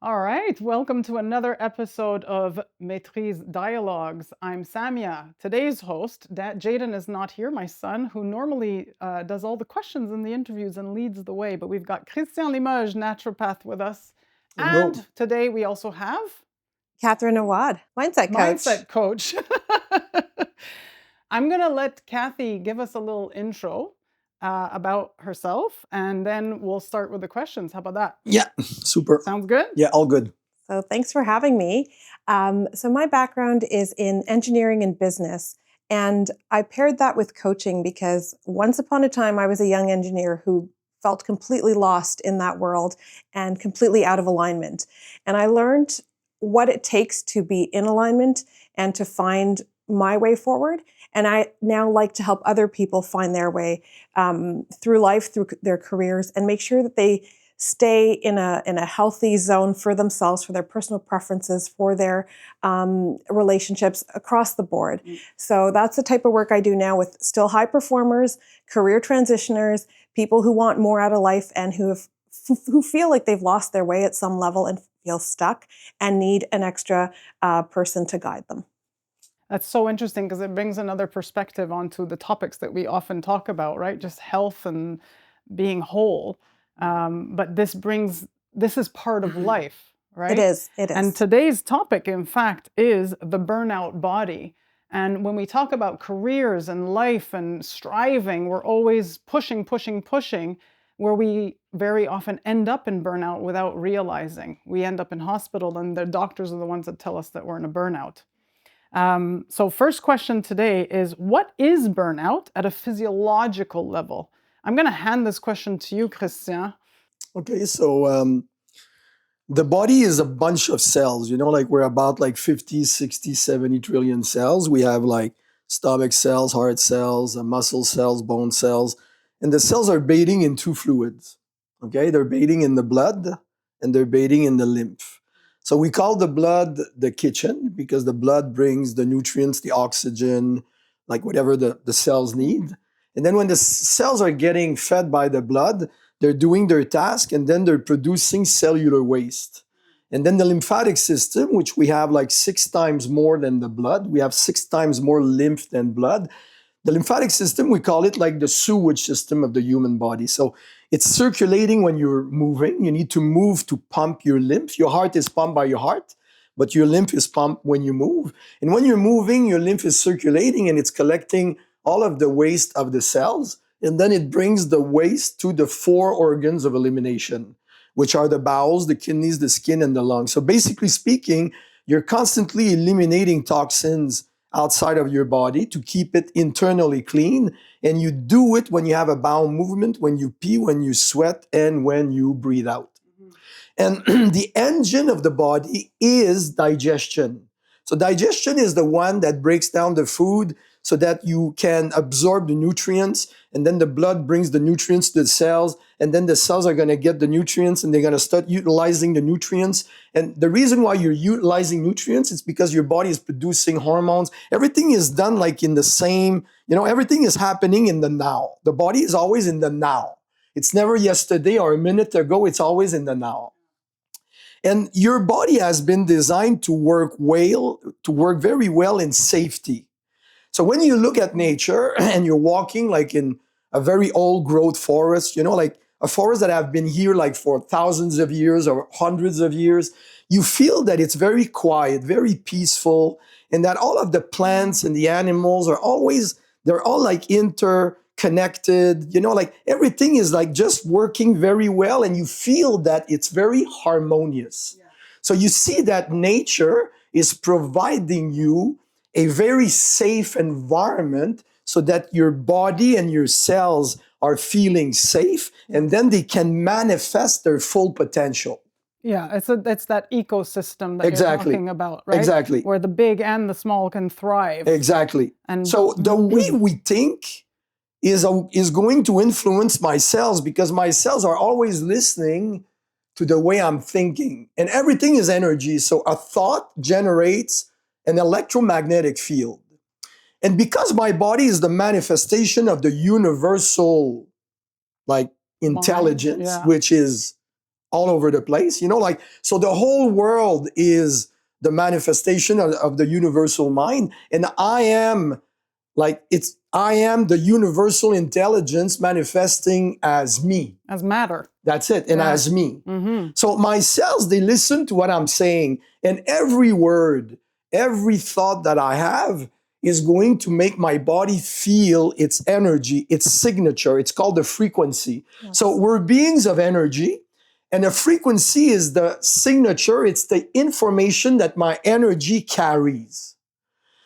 All right, welcome to another episode of Metriz Dialogues. I'm Samya. Today's host, Jaden, is not here, my son, who normally does all the questions in the interviews and leads the way. But we've got Christian Limoges, naturopath, with us. Hello. And today we also have Cathy Awad, mindset coach. mindset coach. I'm going to let Cathy give us a little intro about herself, and then we'll start with the questions. How about that? Yeah, super. Sounds good? Yeah, all good. So thanks for having me. So my background is in engineering and business, and I paired that with coaching because once upon a time I was a young engineer who felt completely lost in that world and completely out of alignment. And I learned what it takes to be in alignment and to find my way forward. And I now like to help other people find their way through life, through their careers, and make sure that they stay in a healthy zone for themselves, for their personal preferences, for their relationships across the board. So that's the type of work I do now with still high performers, career transitioners, people who want more out of life and who feel like they've lost their way at some level and feel stuck and need an extra person to guide them. That's so interesting because it brings another perspective onto the topics that we often talk about, right? Just health and being whole. But this is part of life, right? It is. And today's topic, in fact, is the burnout body. And when we talk about careers and life and striving, we're always pushing, where we very often end up in burnout without realizing. We end up in hospital and the doctors are the ones that tell us that we're in a burnout. So first question today is, what is burnout at a physiological level? I'm going to hand this question to you, Christian. Okay, so the body is a bunch of cells, like we're about like 50, 60, 70 trillion cells. We have like stomach cells, heart cells, muscle cells, bone cells, and the cells are bathing in two fluids. Okay, they're bathing in the blood and they're bathing in the lymph. So we call the blood the kitchen because the blood brings the nutrients, the oxygen, like whatever the cells need. And then when the cells are getting fed by the blood, they're doing their task and then they're producing cellular waste. And then the lymphatic system, which we have like 6 times more than the blood, we have 6 times more lymph than blood. The lymphatic system, we call it like the sewage system of the human body. So it's circulating when you're moving. You need to move to pump your lymph. Your heart is pumped by your heart, but your lymph is pumped when you move. And when you're moving, your lymph is circulating and it's collecting all of the waste of the cells. And then it brings the waste to the 4 organs of elimination, which are the bowels, the kidneys, the skin, and the lungs. So basically speaking, you're constantly eliminating toxins outside of your body to keep it internally clean. And you do it when you have a bowel movement, when you pee, when you sweat, and when you breathe out. And the engine of the body is digestion. So digestion is the one that breaks down the food so that you can absorb the nutrients, and then the blood brings the nutrients to the cells, and then the cells are going to get the nutrients and they're going to start utilizing the nutrients. And the reason why you're utilizing nutrients is because your body is producing hormones. Everything is done like in the same, everything is happening in the now. The body is always in the now. It's never yesterday or a minute ago, it's always in the now. And your body has been designed to work very well in safety. So when you look at nature and you're walking like in a very old growth forest, like a forest that have been here like for thousands of years or hundreds of years, you feel that it's very quiet, very peaceful, and that all of the plants and the animals they're all like interconnected, like everything is like just working very well and you feel that it's very harmonious. Yeah. So you see that nature is providing you a very safe environment so that your body and your cells are feeling safe, and then they can manifest their full potential. Yeah, it's that ecosystem that you're talking about, right? Exactly. Where the big and the small can thrive. Exactly. And so the way we think is going to influence my cells because my cells are always listening to the way I'm thinking. And everything is energy. So a thought generates an electromagnetic field. And because my body is the manifestation of the universal like intelligence, which is all over the place, like, so the whole world is the manifestation of the universal mind. And I am the universal intelligence manifesting as me. As matter. That's it. And Yeah. as me. Mm-hmm. So my cells, they listen to what I'm saying. And every word, every thought that I have is going to make my body feel its energy, its signature. It's called the frequency. Yes. So we're beings of energy. And the frequency is the signature. It's the information that my energy carries.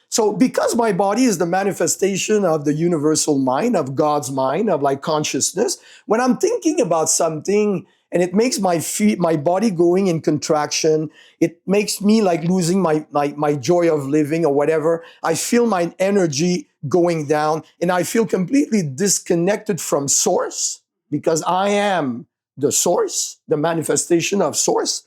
So because my body is the manifestation of the universal mind, of God's mind, of like consciousness, when I'm thinking about something and it makes my body going in contraction, it makes me like losing my joy of living or whatever, I feel my energy going down and I feel completely disconnected from source because I am the source, the manifestation of source,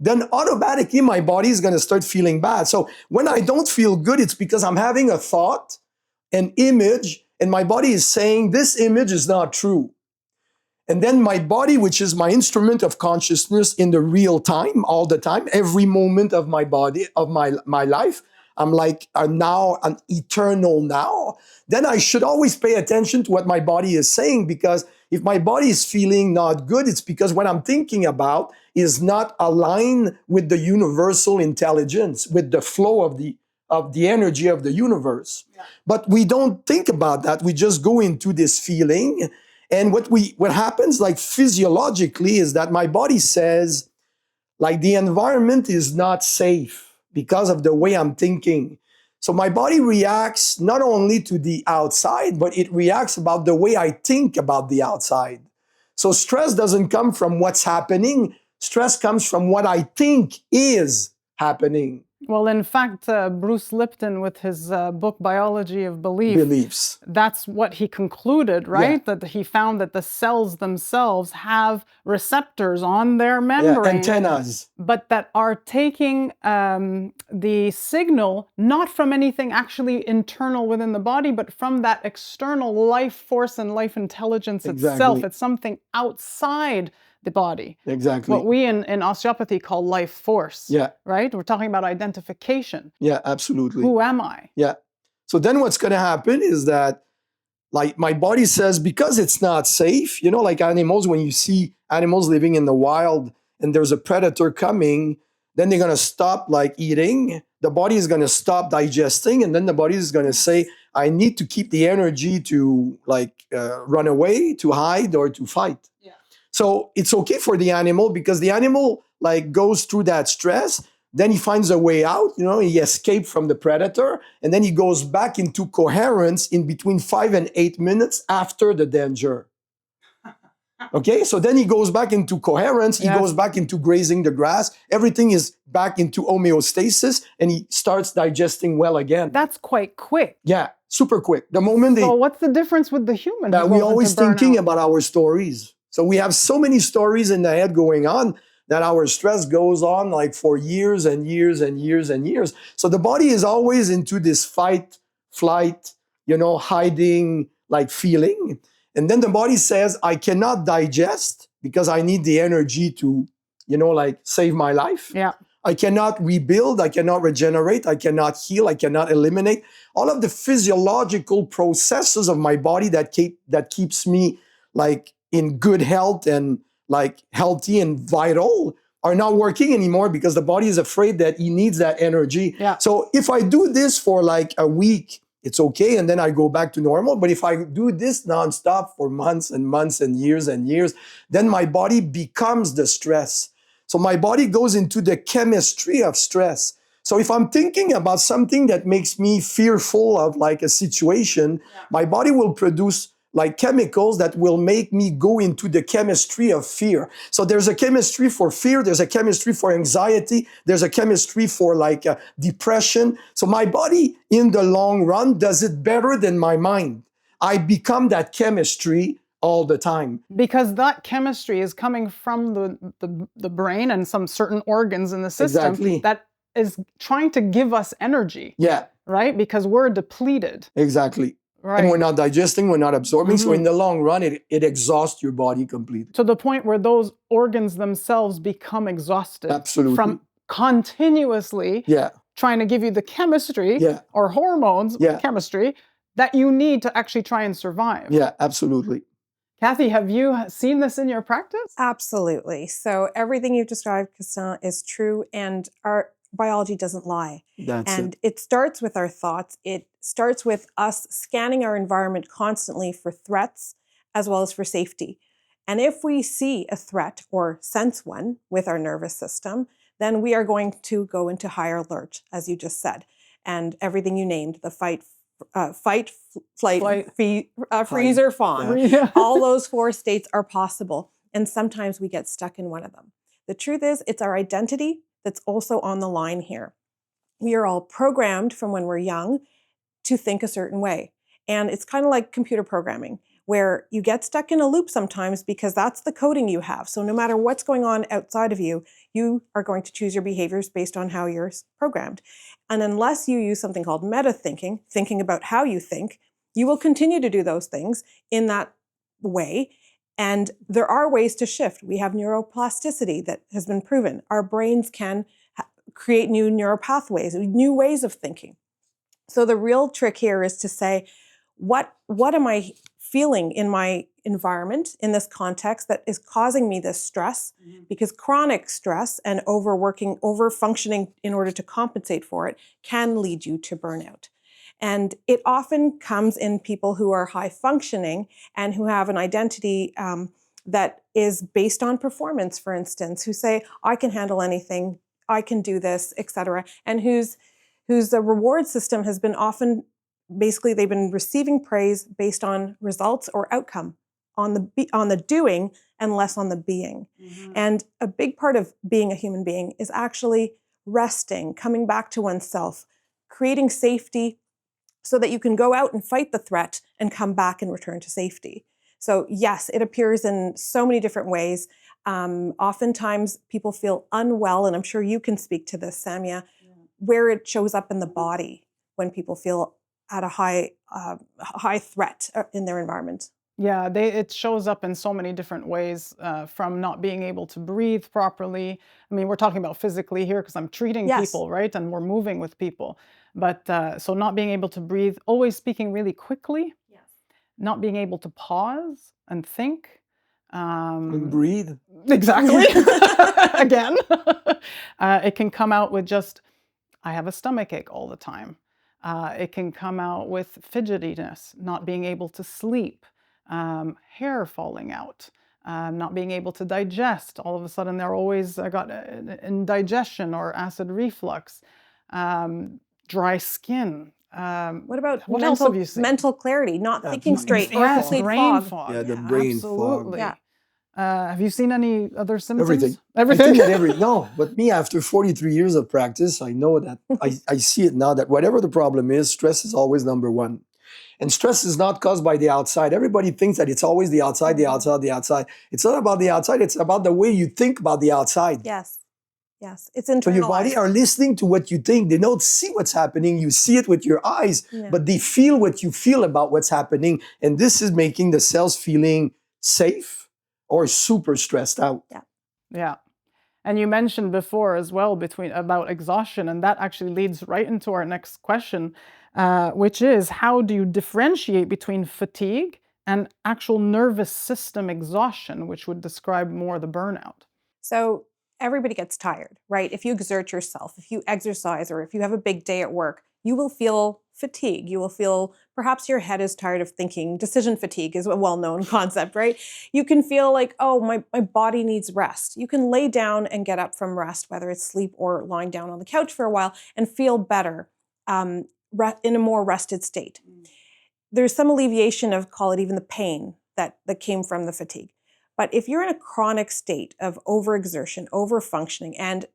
then automatically my body is going to start feeling bad. So when I don't feel good, it's because I'm having a thought, an image, and my body is saying this image is not true. And then my body, which is my instrument of consciousness in the real time, all the time, every moment of my body, of my life, I'm like now an eternal now. Then I should always pay attention to what my body is saying, because if my body is feeling not good, it's because what I'm thinking about is not aligned with the universal intelligence, with the flow of the energy of the universe. Yeah. But we don't think about that. We just go into this feeling. And what happens like physiologically is that my body says, like, the environment is not safe because of the way I'm thinking. So my body reacts not only to the outside, but it reacts about the way I think about the outside. So stress doesn't come from what's happening. Stress comes from what I think is happening. Well, in fact, Bruce Lipton, with his book Biology of Beliefs, that's what he concluded, right? Yeah. That he found that the cells themselves have receptors on their membrane, antennas, but that are taking the signal not from anything actually internal within the body, but from that external life force and life intelligence itself. It's something outside the body. Exactly. What we in osteopathy call life force. Yeah. Right? We're talking about identification. Yeah, absolutely. Who am I? Yeah. So then what's going to happen is that, like, my body says, because it's not safe, like animals, when you see animals living in the wild and there's a predator coming, then they're going to stop like eating. The body is going to stop digesting. And then the body is going to say, I need to keep the energy to like run away, to hide, or to fight. Yeah. So it's okay for the animal because the animal like goes through that stress. Then he finds a way out, he escaped from the predator, and then he goes back into coherence in between 5 and 8 minutes after the danger. Okay, so then he goes back into coherence, he goes back into grazing the grass, everything is back into homeostasis, and he starts digesting well again. That's quite quick. Yeah, super quick. The moment So what's the difference with the human? We're always thinking about our stories. So we have so many stories in the head going on that our stress goes on like for years and years and years and years. So the body is always into this fight, flight, hiding like feeling. And then the body says, I cannot digest because I need the energy to, like save my life. Yeah. I cannot rebuild, I cannot regenerate, I cannot heal, I cannot eliminate. All of the physiological processes of my body that keeps me like in good health and like healthy and vital are not working anymore because the body is afraid that he needs that energy. Yeah. So if I do this for like a week, it's okay, and then I go back to normal. But if I do this nonstop for months and months and years, then my body becomes the stress. So my body goes into the chemistry of stress. So if I'm thinking about something that makes me fearful of like a situation, my body will produce like chemicals that will make me go into the chemistry of fear. So there's a chemistry for fear, there's a chemistry for anxiety, there's a chemistry for like depression. So my body in the long run does it better than my mind. I become that chemistry all the time. Because that chemistry is coming from the brain and some certain organs in the system that is trying to give us energy. Yeah. Right? Because we're depleted. Exactly. And we're Right. not digesting, we're not absorbing. So in the long run, it exhausts your body completely. To the point where those organs themselves become exhausted Absolutely. from continuously Yeah. trying to give you the chemistry Yeah. or hormones, Yeah. chemistry, that you need to actually try and survive. Yeah, absolutely. Kathy, have you seen this in your practice? Absolutely. So everything you've described, Christin, is true, and our biology doesn't lie. That's It starts with our thoughts. It starts with us scanning our environment constantly for threats as well as for safety. And if we see a threat or sense one with our nervous system, then we are going to go into higher alert, as you just said. And everything you named, the fight, flight, freeze, or fawn, Yeah. all those 4 states are possible. And sometimes we get stuck in one of them. The truth is, it's our identity that's also on the line here. We are all programmed from when we're young to think a certain way. And it's kind of like computer programming, where you get stuck in a loop sometimes because that's the coding you have. So no matter what's going on outside of you, you are going to choose your behaviors based on how you're programmed. And unless you use something called meta thinking, thinking about how you think, you will continue to do those things in that way. And there are ways to shift. We have neuroplasticity that has been proven. Our brains can create new neural pathways, new ways of thinking. So the real trick here is to say, what am I feeling in my environment in this context that is causing me this stress? Because chronic stress and overworking, overfunctioning in order to compensate for it can lead you to burnout. And it often comes in people who are high functioning and who have an identity that is based on performance, for instance, who say, I can handle anything, I can do this, etc., and whose reward system has been often, basically they've been receiving praise based on results or outcome, on the doing and less on the being. And a big part of being a human being is actually resting, coming back to oneself, creating safety so that you can go out and fight the threat and come back and return to safety. So yes, it appears in so many different ways. Oftentimes people feel unwell, and I'm sure you can speak to this, Samya, where it shows up in the body when people feel at a high threat in their environment. Yeah, it shows up in so many different ways, from not being able to breathe properly. I mean, we're talking about physically here because I'm treating Yes. people, right? And we're moving with people. But so not being able to breathe, always speaking really quickly, not being able to pause and think. and breathe. Exactly. Again. It can come out with just, I have a stomach ache all the time. It can come out with fidgetiness, not being able to sleep, hair falling out, not being able to digest. All of a sudden, they're always got indigestion or acid reflux, dry skin. What about What else have you seen? mental clarity, not thinking straight, or Yes, complete brain fog? fog. Yeah, the brain Absolutely. fog. Yeah. Have you seen any other symptoms? Everything. Everything. I think that no, but me after 43 years of practice, I know that I see it now that whatever the problem is, stress is always number one. And stress is not caused by the outside. Everybody thinks that it's always the outside, the outside, the outside. It's not about the outside, it's about the way you think about the outside. Yes. Yes. It's internalized. So your body are listening to what you think. They don't see what's happening. You see it with your eyes, but they feel what you feel about what's happening. And this is making the cells feeling safe or super stressed out. Yeah. And you mentioned before as well about exhaustion, and that actually leads right into our next question, which is, how do you differentiate between fatigue and actual nervous system exhaustion, which would describe more the burnout? So everybody gets tired, right? If you exert yourself, if you exercise, or if you have a big day at work, you will feel fatigue. You will feel perhaps your head is tired of thinking. Decision fatigue is a well-known concept, right? You can feel like, oh, my body needs rest. You can lay down and get up from rest, whether it's sleep or lying down on the couch for a while, and feel better in a more rested state. There's some alleviation of, call it even the pain that came from the fatigue. But if you're in a chronic state of overexertion, overfunctioning, and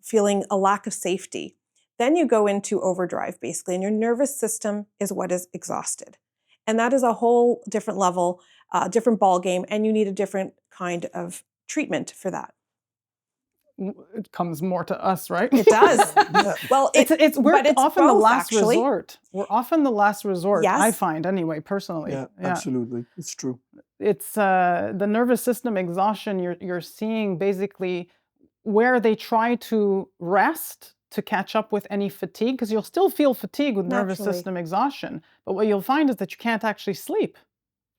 feeling a lack of safety, then you go into overdrive, basically, and your nervous system is what is exhausted. And that is a whole different level, different ball game, and you need a different kind of treatment for that. it comes more to us, right? It does. Yeah. Well, We're but it's often the both, last actually. resort. We're often the last resort, I Yes. find anyway, personally. Yeah, absolutely. It's true. It's the nervous system exhaustion. You're seeing basically where they try to rest to catch up with any fatigue, because you'll still feel fatigue with nervous Naturally. system exhaustion. But what you'll find is that you can't actually sleep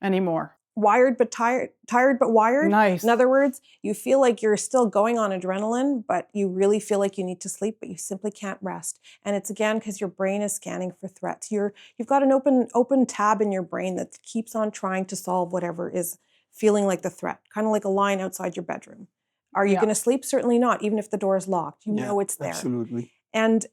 anymore. Wired but tired, tired but wired. Nice. In other words, you feel like you're still going on adrenaline, but you really feel like you need to sleep, but you simply can't rest. And it's again because your brain is scanning for threats. You've got an open tab in your brain that keeps on trying to solve whatever is feeling like the threat, kind of like a lion outside your bedroom. Are you Yeah. going to sleep? Certainly not, even if the door is locked. You Yeah, know it's there. absolutely. And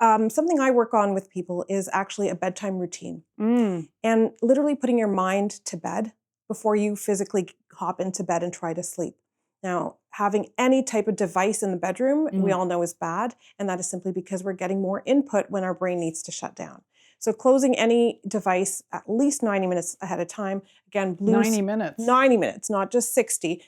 something I work on with people is actually a bedtime routine. Mm. And literally putting your mind to bed before you physically hop into bed and try to sleep. Now, having any type of device in the bedroom, we all know is bad. And that is simply because we're getting more input when our brain needs to shut down. So closing any device at least 90 minutes ahead of time. Again, 90 minutes. 90 minutes, not just 60.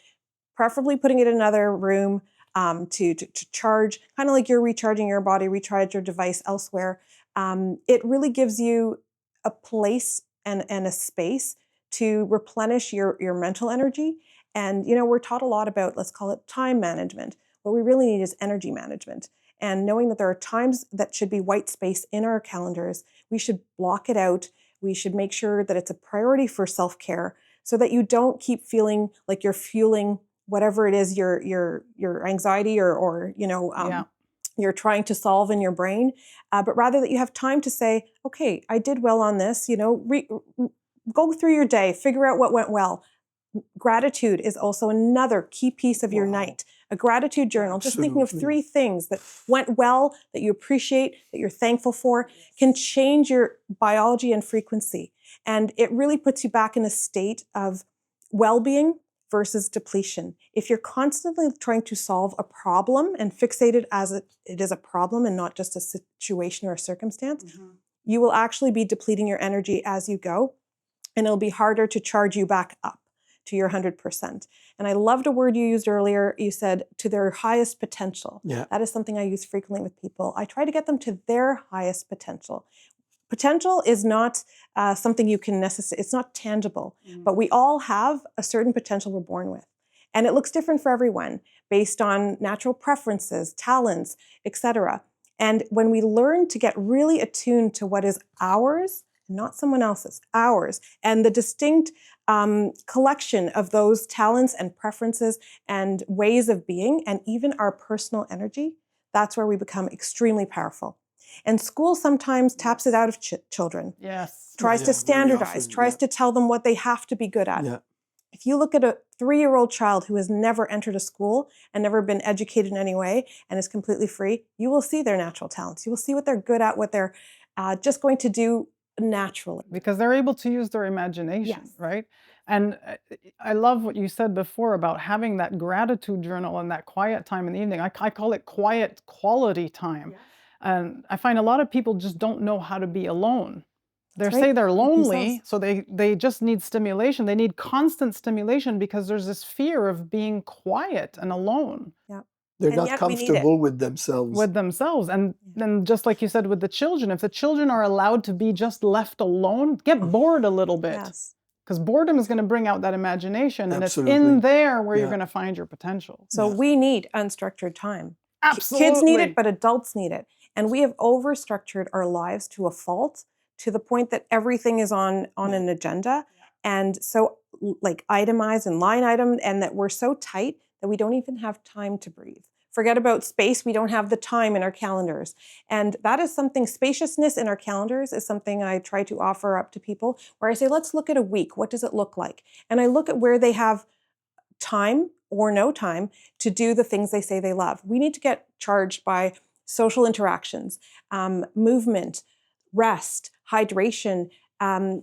Preferably putting it in another room to charge, kind of like you're recharging your body, recharge your device elsewhere. It really gives you a place and a space to replenish your mental energy. And, we're taught a lot about, let's call it time management. What we really need is energy management. And knowing that there are times that should be white space in our calendars, we should block it out. We should make sure that it's a priority for self-care so that you don't keep feeling like you're fueling whatever it is your anxiety or you're trying to solve in your brain, but rather that you have time to say, okay, I did well on this, go through your day, figure out what went well. Gratitude is also another key piece of your night. A gratitude journal, just thinking of 3 things that went well, that you appreciate, that you're thankful for, can change your biology and frequency. And it really puts you back in a state of well-being versus depletion. If you're constantly trying to solve a problem and fixate it as it is a problem and not just a situation or a circumstance, you will actually be depleting your energy as you go, and it'll be harder to charge you back up to your 100%. And I loved a word you used earlier. You said to their highest potential. Yeah. That is something I use frequently with people. I try to get them to their highest potential. Potential is not something you can necessarily, it's not tangible, but we all have a certain potential we're born with. And it looks different for everyone based on natural preferences, talents, etc. And when we learn to get really attuned to what is ours, not someone else's, ours, and the distinct collection of those talents and preferences and ways of being, and even our personal energy, that's where we become extremely powerful. And school sometimes taps it out of children. Yes. Tries Yeah, to very standardize, often, tries yeah. to tell them what they have to be good at. Yeah. If you look at a 3-year-old child who has never entered a school and never been educated in any way and is completely free, you will see their natural talents. You will see what they're good at, what they're just going to do naturally. Because they're able to use their imagination, Yes. right? And I love what you said before about having that gratitude journal and that quiet time in the evening. I call it quiet quality time. Yes. And I find a lot of people just don't know how to be alone. They That's say right. they're lonely, Themselves. so they just need stimulation. They need constant stimulation because there's this fear of being quiet and alone They're And not yet we need it. comfortable with themselves. with themselves. And then just like you said with the children, if the children are allowed to be just left alone, get bored a little bit. Yes. Because boredom is going to bring out that imagination, and it's in Absolutely. there where you're Yeah. going to find your potential. So Yeah. we need unstructured time. Absolutely. Kids need it, but adults need it. And we have overstructured our lives to a fault, to the point that everything is on an agenda. And so like itemized and line item, and that we're so tight that we don't even have time to breathe. Forget about space. We don't have the time in our calendars. And that is something, spaciousness in our calendars is something I try to offer up to people, where I say, let's look at a week. What does it look like? And I look at where they have time or no time to do the things they say they love. We need to get charged by social interactions, movement, rest, hydration,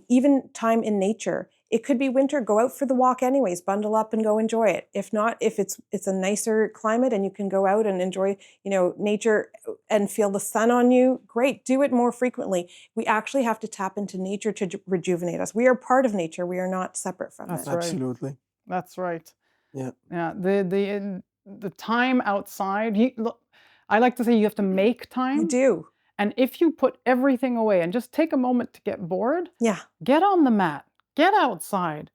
even time in nature. It could be winter, go out for the walk anyways, bundle up and go enjoy it. If not, if it's a nicer climate and you can go out and enjoy, nature and feel the sun on you, great, do it more frequently. We actually have to tap into nature to rejuvenate us. We are part of nature. We are not separate from That's it. right. Absolutely. That's right. Yeah. Yeah. the time outside. Look, I like to say you have to make You time. do. And if you put everything away and just take a moment to get bored, Yeah. get on the mat, get outside,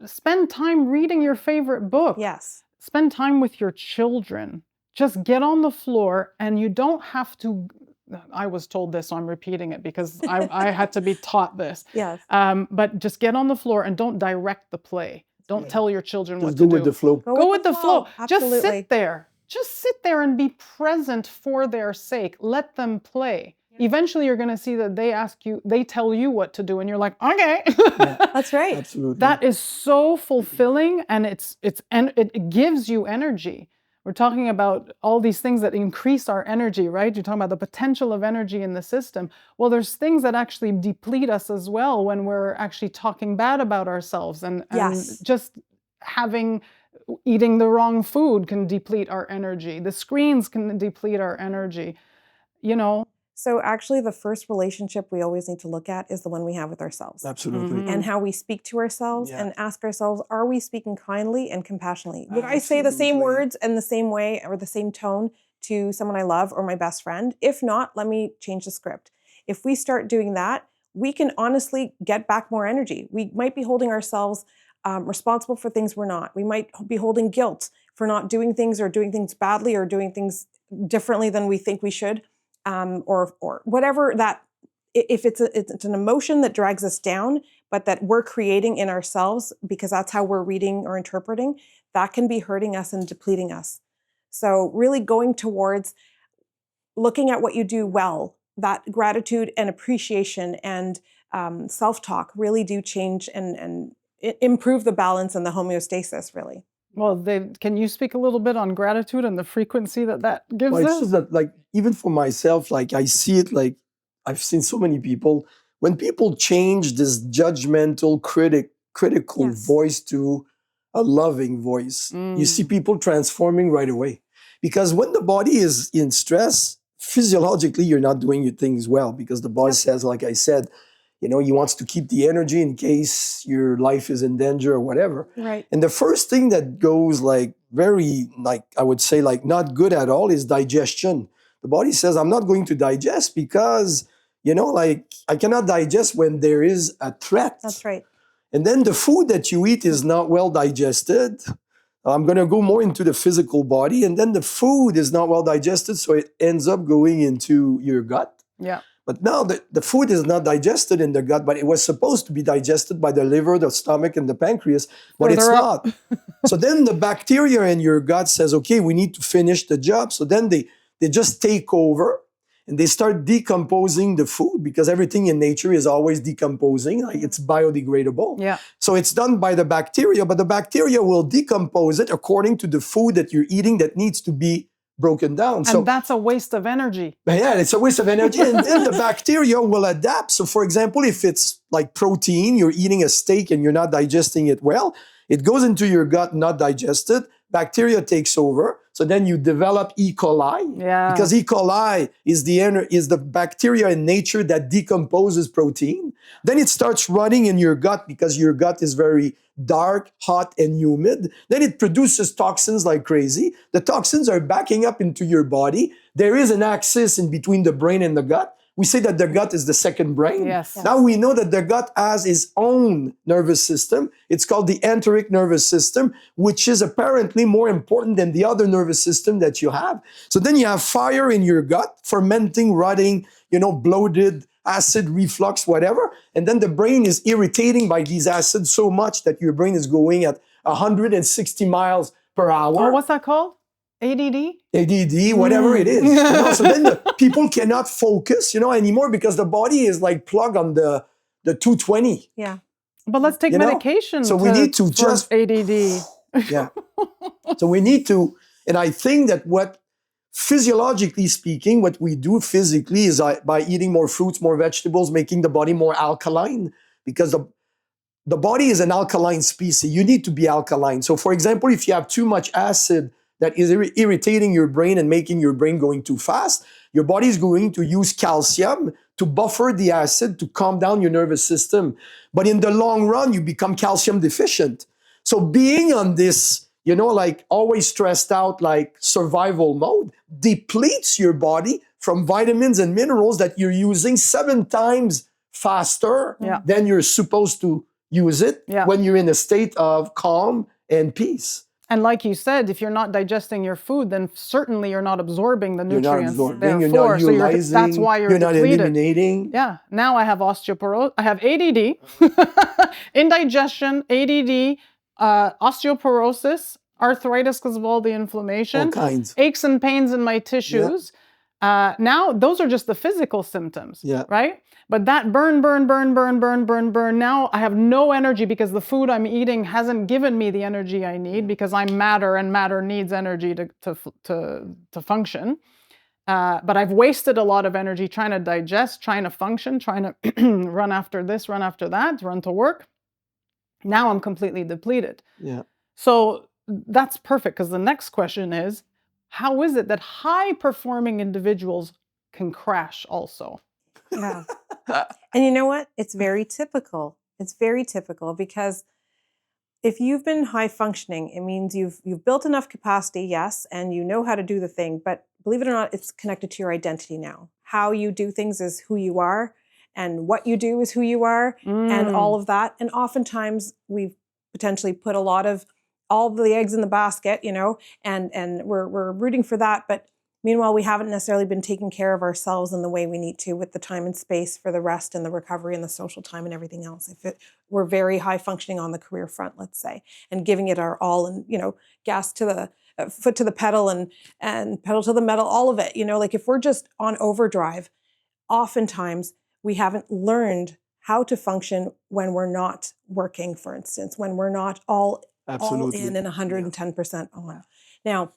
spend time reading your favorite book, Yes. spend time with your children. Just get on the floor, and you don't have to. I was told this, so I'm repeating it because I had to be taught this. Yes. But just get on the floor and don't direct the play. Don't tell your children what Just to go do. with the flow. Go with the flow. Just Absolutely. sit there. Just sit there and be present for their sake. Let them play. Eventually, you're going to see that they tell you what to do, and you're like, okay. That's right. Absolutely. That is so fulfilling, and it gives you energy. We're talking about all these things that increase our energy, right? You're talking about the potential of energy in the system. Well, there's things that actually deplete us as well when we're actually talking bad about ourselves, and Yes. just eating the wrong food can deplete our energy. The screens can deplete our energy, you know. So actually, the first relationship we always need to look at is the one we have with ourselves. Absolutely. And how we speak to ourselves and ask ourselves, are we speaking kindly and compassionately? Would I say the same Absolutely. words and the same way or the same tone to someone I love or my best friend? If not, let me change the script. If we start doing that, we can honestly get back more energy. We might be holding ourselves responsible for things we're not. We might be holding guilt for not doing things or doing things badly or doing things differently than we think we should. Or whatever that, if it's an emotion that drags us down, but that we're creating in ourselves because that's how we're reading or interpreting, that can be hurting us and depleting us. So really going towards looking at what you do well, that gratitude and appreciation and self-talk really do change and improve the balance and the homeostasis, really. Well, can you speak a little bit on gratitude and the frequency that gives Well, it's us? just that, like, even for myself, like, I see it, like, I've seen so many people, when people change this judgmental, critical Yes. voice to a loving voice, you see people transforming right away. Because when the body is in stress, physiologically, you're not doing your things well because the body says, like I said, he wants to keep the energy in case your life is in danger or whatever. Right. And the first thing that goes like very, like I would say, like not good at all is digestion. The body says, I'm not going to digest because, like I cannot digest when there is a threat. That's right. And then the food that you eat is not well digested. I'm going to go more into the physical body. And then the food is not well digested, so it ends up going into your gut. Yeah. But now the food is not digested in the gut, but it was supposed to be digested by the liver, the stomach, and the pancreas, but it's not. So then the bacteria in your gut says, okay, we need to finish the job. So then they just take over and they start decomposing the food because everything in nature is always decomposing, like it's biodegradable. Yeah. So it's done by the bacteria, but the bacteria will decompose it according to the food that you're eating that needs to be broken down. And so that's a waste of energy. yeah, it's a waste of energy. And then the bacteria will adapt. So for example, if it's like protein, you're eating a steak and you're not digesting it well, it goes into your gut not digested. Bacteria takes over. So then you develop E. coli. Yeah. Because E. coli is the bacteria in nature that decomposes protein. Then it starts running in your gut because your gut is very dark, hot, and humid. Then it produces toxins like crazy. The toxins are backing up into your body. There is an axis in between the brain and the gut. We say that the gut is the second brain. Yes. Now we know that the gut has its own nervous system. It's called the enteric nervous system, which is apparently more important than the other nervous system that you have. So then you have fire in your gut, fermenting, rotting, bloated, acid reflux, whatever. And then the brain is irritating by these acids so much that your brain is going at 160 miles per hour. Or what's that called? ADD? ADD, whatever it is. So then the people cannot focus, anymore because the body is like plugged on the 220. Yeah. But let's take medication. So we need to for just ADD. Yeah. So we need to, and I think that physiologically speaking, what we do physically is by eating more fruits, more vegetables, making the body more alkaline, because the body is an alkaline species. You need to be alkaline. So for example, if you have too much acid that is irritating your brain and making your brain going too fast, your body is going to use calcium to buffer the acid to calm down your nervous system. But in the long run, you become calcium deficient. So being on this like always stressed out, like survival mode, depletes your body from vitamins and minerals that you're using 7 times faster Yeah. than you're supposed to use it Yeah. when you're in a state of calm and peace. And like you said, if you're not digesting your food, then certainly you're not absorbing the You're not nutrients. absorbing, you're Therefore, not so utilizing, that's why you're not depleted. eliminating. Yeah. Now I have osteoporosis. I have ADD, indigestion, ADD, osteoporosis, arthritis because of all the inflammation, All kinds. aches and pains in my tissues. Now those are just the physical symptoms, Yeah. right? But that burn. Now I have no energy because the food I'm eating hasn't given me the energy I need because I'm matter and matter needs energy to function. But I've wasted a lot of energy trying to digest, trying to function, trying to run after this, run after that, run to work. Now I'm completely depleted. Yeah. So that's perfect because the next question is, how is it that high-performing individuals can crash also? Yeah. And you know what? It's very typical. It's very typical because if you've been high functioning, it means you've built enough capacity, yes, and you know how to do the thing, but believe it or not, it's connected to your identity now. How you do things is who you are, and what you do is who you are, and all of that. And oftentimes we've potentially put all the eggs in the basket, and we're rooting for that, but meanwhile, we haven't necessarily been taking care of ourselves in the way we need to with the time and space for the rest and the recovery and the social time and everything else. We're very high functioning on the career front, let's say, and giving it our all and, gas to the foot to the pedal and pedal to the metal, all of it, like if we're just on overdrive, oftentimes we haven't learned how to function when we're not working, for instance, when we're not all in and 110% on. Now,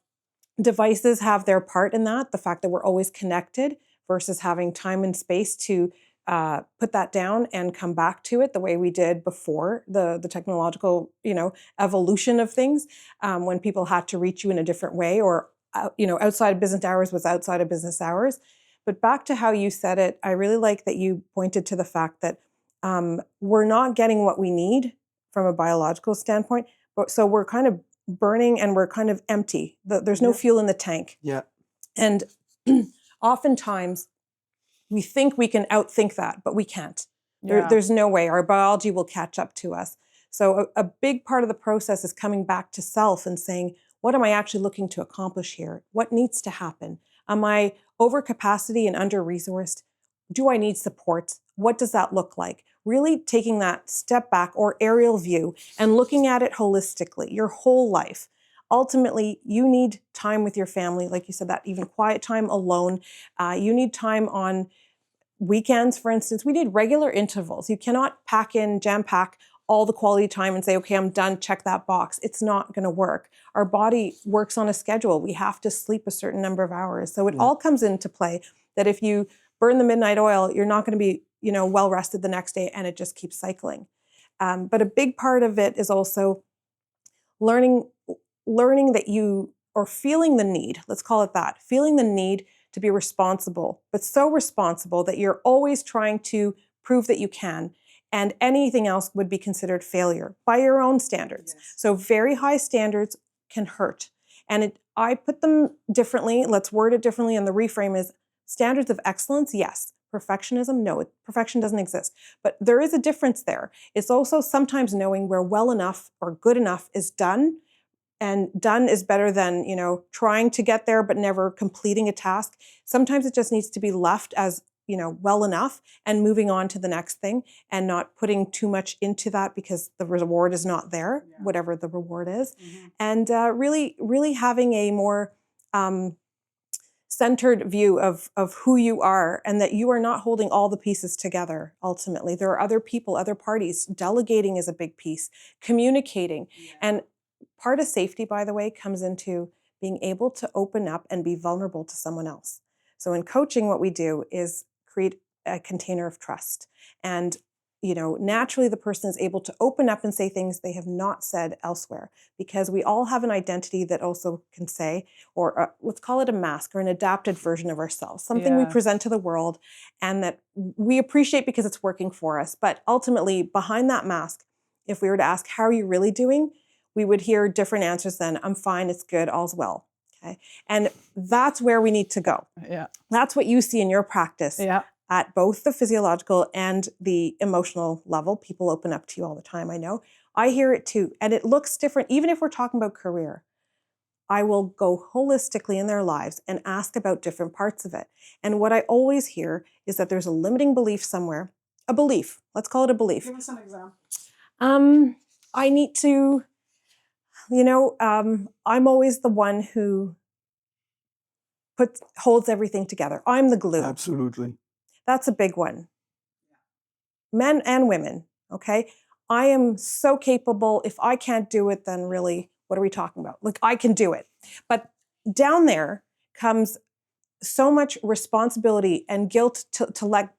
devices have their part in that, the fact that we're always connected versus having time and space to put that down and come back to it the way we did before the technological, evolution of things, when people had to reach you in a different way or, outside of business hours was outside of business hours. But back to how you said it, I really like that you pointed to the fact that we're not getting what we need from a biological standpoint, so we're kind of burning and we're kind of empty. There's no fuel in the tank. Yeah. And oftentimes we think we can outthink that, but we can't. There's no way. Our biology will catch up to us. So a big part of the process is coming back to self and saying, what am I actually looking to accomplish here? What needs to happen? Am I over capacity and under resourced? Do I need support? What does that look like? Really taking that step back or aerial view and looking at it holistically, your whole life. Ultimately, you need time with your family, like you said, that even quiet time alone. You need time on weekends, for instance. We need regular intervals. You cannot jam pack all the quality time and say, okay, I'm done, check that box. It's not going to work. Our body works on a schedule. We have to sleep a certain number of hours. So it all comes into play that if you burn the midnight oil, you're not going to be, well rested the next day, and it just keeps cycling. But a big part of it is also learning that you are feeling the need, let's call it that, feeling the need to be responsible, but so responsible that you're always trying to prove that you can. And anything else would be considered failure by your own standards. Yes. So very high standards can hurt. And I put them differently. Let's word it differently. And the reframe is standards of excellence, yes. Perfectionism, no. Perfection doesn't exist. But there is a difference there. It's also sometimes knowing where well enough or good enough is done. And done is better than, trying to get there but never completing a task. Sometimes it just needs to be left as well enough and moving on to the next thing and not putting too much into that because the reward is not there, whatever the reward is. Mm-hmm. And really, really having a more centered view of who you are and that you are not holding all the pieces together. Ultimately, there are other people, other parties. Delegating is a big piece, communicating. Yeah. And part of safety, by the way, comes into being able to open up and be vulnerable to someone else. So in coaching, what we do is create a container of trust. And, naturally the person is able to open up and say things they have not said elsewhere because we all have an identity that also can say, or let's call it a mask or an adapted version of ourselves, something we present to the world and that we appreciate because it's working for us. But ultimately behind that mask, if we were to ask, how are you really doing? we would hear different answers than I'm fine, it's good, all's well. Okay. And that's where we need to go. Yeah. That's what you see in your practice. Yeah. At both the physiological and the emotional level. People open up to you all the time, I know. I hear it too. And it looks different. Even if we're talking about career, I will go holistically in their lives and ask about different parts of it. And what I always hear is that there's a limiting belief somewhere, a belief. Let's call it a belief. Give us an example. I need to, I'm always the one who holds everything together. I'm the glue. Absolutely. That's a big one. Men and women, okay? I am so capable. If I can't do it, then really, what are we talking about? Like, I can do it. But down there comes so much responsibility and guilt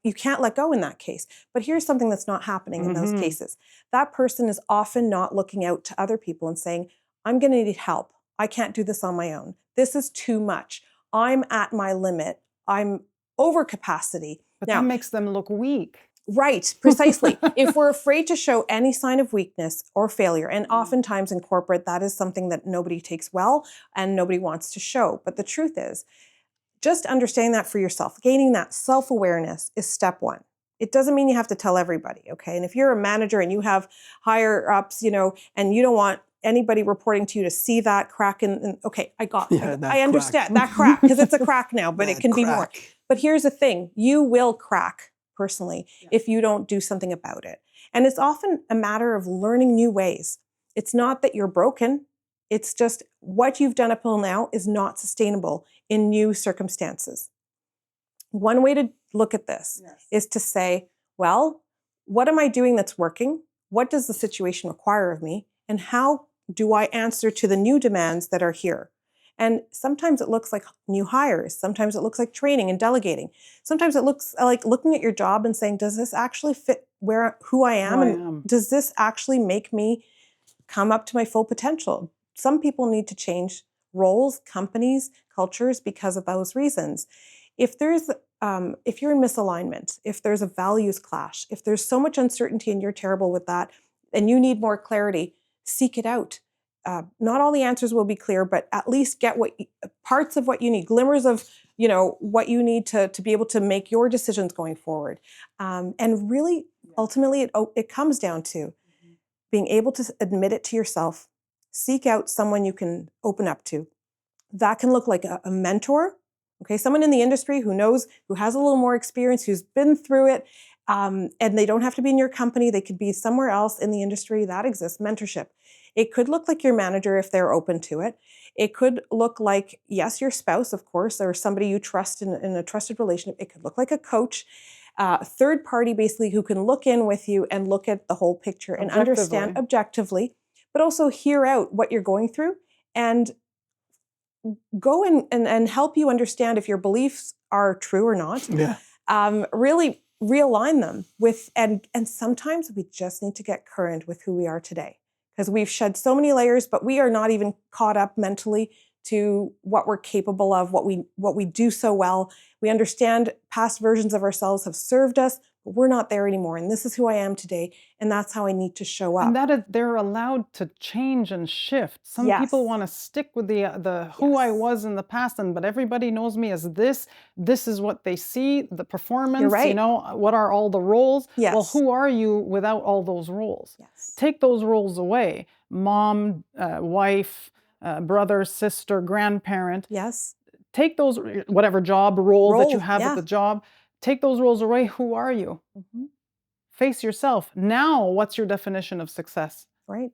you can't let go in that case. But here's something that's not happening in those cases. That person is often not looking out to other people and saying, I'm going to need help. I can't do this on my own. This is too much. I'm at my limit. I'm over capacity. But that makes them look weak. Right, precisely. If we're afraid to show any sign of weakness or failure, and oftentimes in corporate, that is something that nobody takes well and nobody wants to show. But the truth is, just understanding that for yourself, gaining that self-awareness is step one. It doesn't mean you have to tell everybody, okay? And if you're a manager and you have higher ups, and you don't want anybody reporting to you to see that crack okay, I understand that crack, because it's a crack now, but it can be more. But here's the thing, you will crack personally if you don't do something about it. And it's often a matter of learning new ways. It's not that you're broken. It's just what you've done up until now is not sustainable in new circumstances. One way to look at this is to say, well, what am I doing that's working? What does the situation require of me? And how do I answer to the new demands that are here? And sometimes it looks like new hires. Sometimes it looks like training and delegating. Sometimes it looks like looking at your job and saying, does this actually fit who I am? And does this actually make me come up to my full potential? Some people need to change roles, companies, cultures because of those reasons. If you're in misalignment, if there's a values clash, if there's so much uncertainty and you're terrible with that, and you need more clarity, seek it out. Not all the answers will be clear, but at least get parts of what you need, glimmers of what you need to be able to make your decisions going forward. And really, ultimately, it comes down to being able to admit it to yourself, seek out someone you can open up to. That can look like a mentor, okay, someone in the industry who knows, who has a little more experience, who's been through it, and they don't have to be in your company. They could be somewhere else in the industry. That exists, mentorship. It could look like your manager if they're open to it. It could look like, yes, your spouse, of course, or somebody you trust in a trusted relationship. It could look like a coach, a third party basically who can look in with you and look at the whole picture and understand objectively, but also hear out what you're going through and go and help you understand if your beliefs are true or not. Really realign them with, and sometimes we just need to get current with who we are today, because we've shed so many layers, but we are not even caught up mentally to what we're capable of, what we do so well. We understand past versions of ourselves have served us, but we're not there anymore. And this is who I am today. And that's how I need to show up. And they're allowed to change and shift. Some people want to stick with the who I was in the past, but everybody knows me as this. This is what they see, the performance, You're right. What are all the roles? Yes. Well, who are you without all those roles? Yes. Take those roles away. Mom, wife, brother, sister, grandparent. Yes. Take those, whatever roles that you have at the job, take those roles away. Who are you? Face yourself. Now, what's your definition of success? Right.